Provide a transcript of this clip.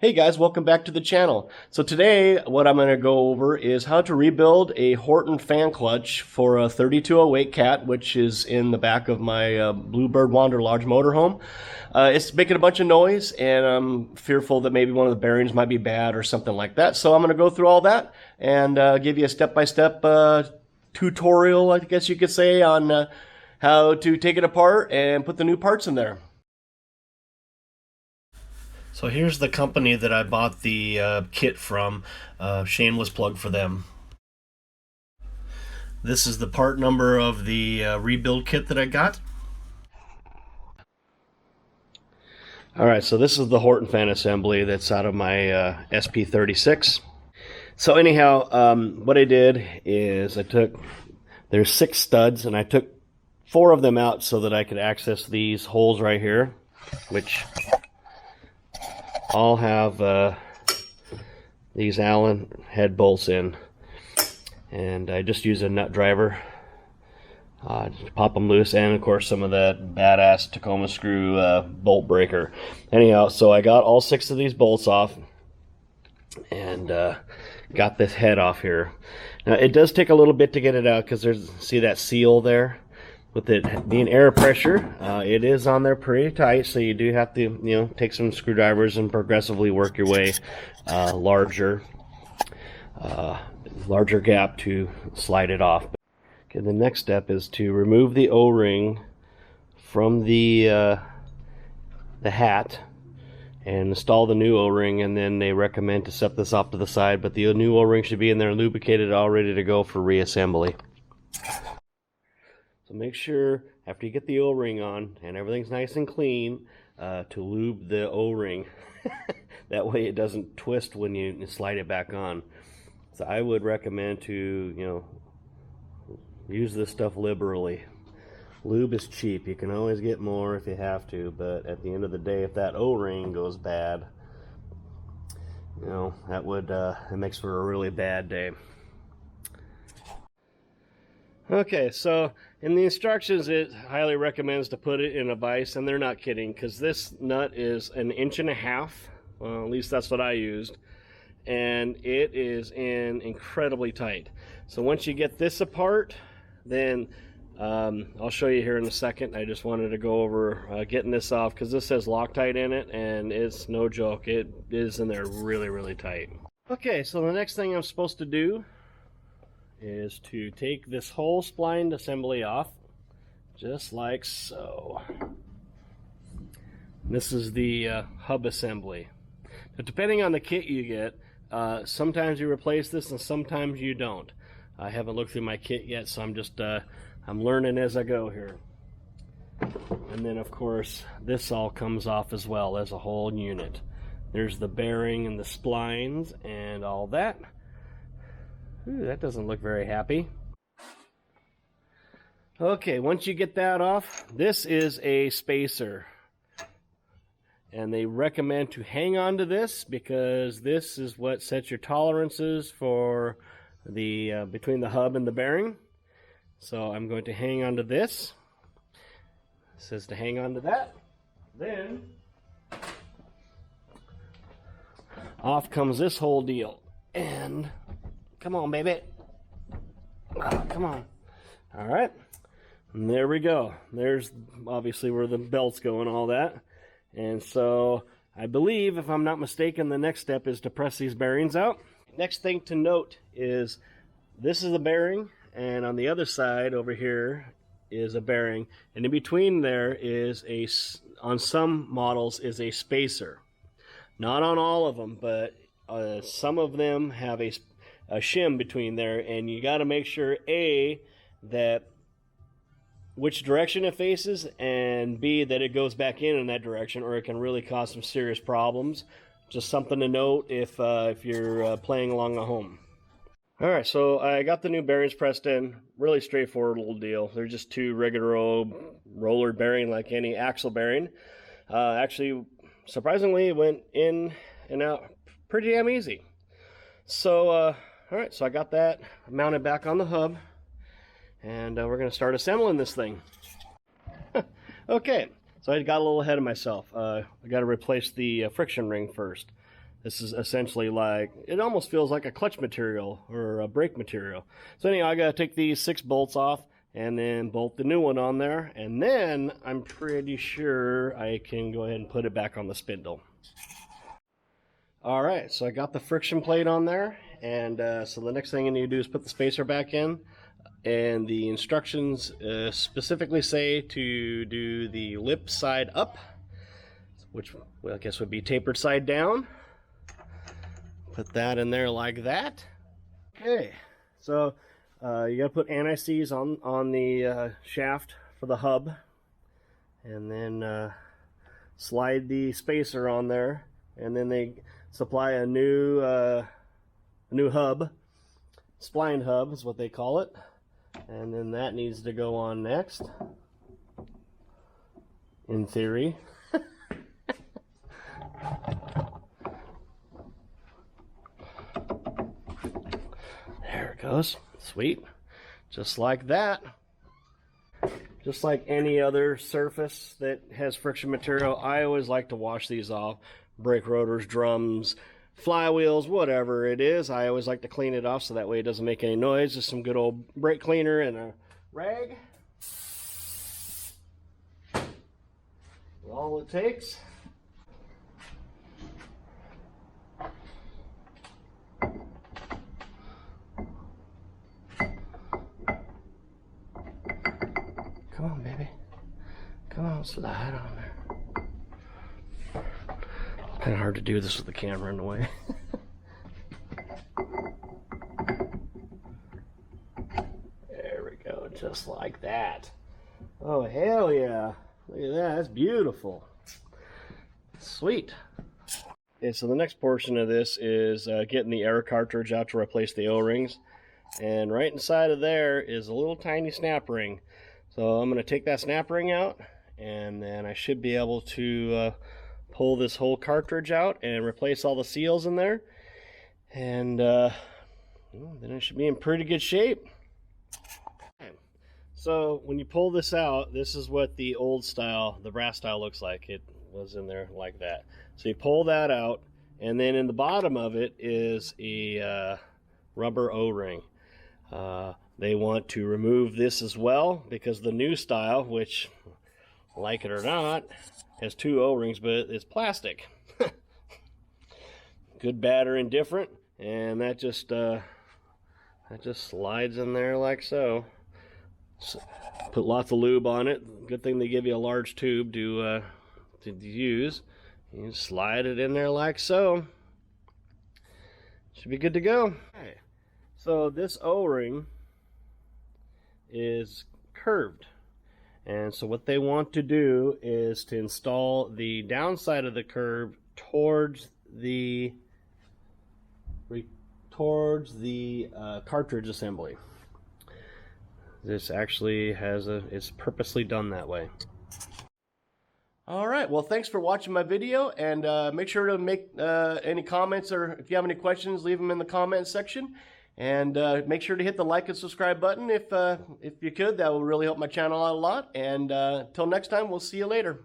Hey guys, welcome back to the channel. So today what I'm going to go over is how to rebuild a Horton fan clutch for a 3208 Cat, which is in the back of my Bluebird Wander large motorhome. It's making a bunch of noise and I'm fearful that maybe one of the bearings might be bad or something like that. So I'm going to go through all that and give you a step-by-step tutorial, I guess you could say, on how to take it apart and put the new parts in there. So here's the company that I bought the kit from. Shameless plug for them. This is the part number of the rebuild kit that I got. Alright, so this is the Horton fan assembly that's out of my SP36. So anyhow, what I did is there's 6 studs, and I took 4 of them out so that I could access these holes right here, which all have these Allen head bolts in, and I just use a nut driver to pop them loose, and of course some of that badass Tacoma screw bolt breaker. Anyhow, so I got all 6 of these bolts off and got this head off here. Now it does take a little bit to get it out because see that seal there? With it being air pressure, it is on there pretty tight, so you do have to, take some screwdrivers and progressively work your way larger gap to slide it off. Okay, the next step is to remove the O-ring from the hat and install the new O-ring, and then they recommend to set this off to the side, but the new O-ring should be in there lubricated, all ready to go for reassembly. So make sure after you get the O-ring on and everything's nice and clean to lube the O-ring. That way it doesn't twist when you slide it back on. So I would recommend to, use this stuff liberally. Lube is cheap. You can always get more if you have to, but at the end of the day, if that O-ring goes bad, that would it makes for a really bad day. Okay, so in the instructions it highly recommends to put it in a vise, and they're not kidding, because this nut is 1.5 inches. Well, at least that's what I used, and it is in incredibly tight. So once you get this apart, then I'll show you here in a second. I just wanted to go over getting this off, because this says Loctite in it, and it's no joke. It is in there really, really tight. Okay, so the next thing I'm supposed to do is to take this whole spline assembly off, just like so. This is the hub assembly. But depending on the kit you get, sometimes you replace this and sometimes you don't. I haven't looked through my kit yet, so I'm just I'm learning as I go here. And then of course this all comes off as well as a whole unit. There's the bearing and the splines and all that. Ooh, that doesn't look very happy. Okay, once you get that off, this is a spacer. And they recommend to hang on to this because this is what sets your tolerances for the between the hub and the bearing. So I'm going to hang on to this. It says to hang on to that. Then off comes this whole deal. And come on, baby. Oh, come on. All right. And there we go. There's obviously where the belts go and all that. And so I believe, if I'm not mistaken, the next step is to press these bearings out. Next thing to note is this is a bearing, and on the other side over here is a bearing. And in between there is on some models is a spacer. Not on all of them, but some of them have a shim between there, and you got to make sure that which direction it faces, and B, that it goes back in that direction, or it can really cause some serious problems. Just something to note if you're playing along the home. Alright, so I got the new bearings pressed in. Really straightforward little deal. They're just 2 regular old roller bearing like any axle bearing. Actually, surprisingly, it went in and out pretty damn easy. So alright, so I got that mounted back on the hub, and we're going to start assembling this thing. Okay, so I got a little ahead of myself. I got to replace the friction ring first. This is essentially like, it almost feels like a clutch material or a brake material. So anyhow, I gotta take these 6 bolts off and then bolt the new one on there, and then I'm pretty sure I can go ahead and put it back on the spindle. All right, so I got the friction plate on there, and so the next thing I need to do is put the spacer back in, and the instructions specifically say to do the lip side up, which I guess would be tapered side down. Put that in there like that. Okay, so you gotta put anti-seize on the shaft for the hub, and then slide the spacer on there, and then they supply a new hub, spline hub is what they call it, and then that needs to go on next, in theory. There it goes. Sweet. Just like that. Just like any other surface that has friction material, I always like to wash these off. Brake rotors, drums, flywheels, whatever it is, I always like to clean it off so that way it doesn't make any noise. Just some good old brake cleaner and a rag. All it takes. Come on, baby. Come on, slide on there. Kind of hard to do this with the camera in the way. There we go, just like that. Oh, hell yeah. Look at that, that's beautiful. Sweet. Okay, so the next portion of this is getting the air cartridge out to replace the O-rings. And right inside of there is a little tiny snap ring. So I'm going to take that snap ring out, and then I should be able to pull this whole cartridge out and replace all the seals in there. And then it should be in pretty good shape. So when you pull this out, this is what the old style, the brass style, looks like. It was in there like that. So you pull that out, and then in the bottom of it is a rubber O-ring. They want to remove this as well because the new style, which, like it or not, has 2 O-rings, but it's plastic. Good, bad, or indifferent, and that just slides in there like so. So put lots of lube on it. Good thing they give you a large tube to use. You slide it in there like so. Should be good to go. Okay. So this O-ring is curved, and so what they want to do is to install the downside of the curve towards the cartridge assembly. This actually it's purposely done that way. Alright, well, thanks for watching my video, and make sure to make any comments, or if you have any questions, leave them in the comments section. And make sure to hit the like and subscribe button if you could. That will really help my channel out a lot. And till next time, we'll see you later.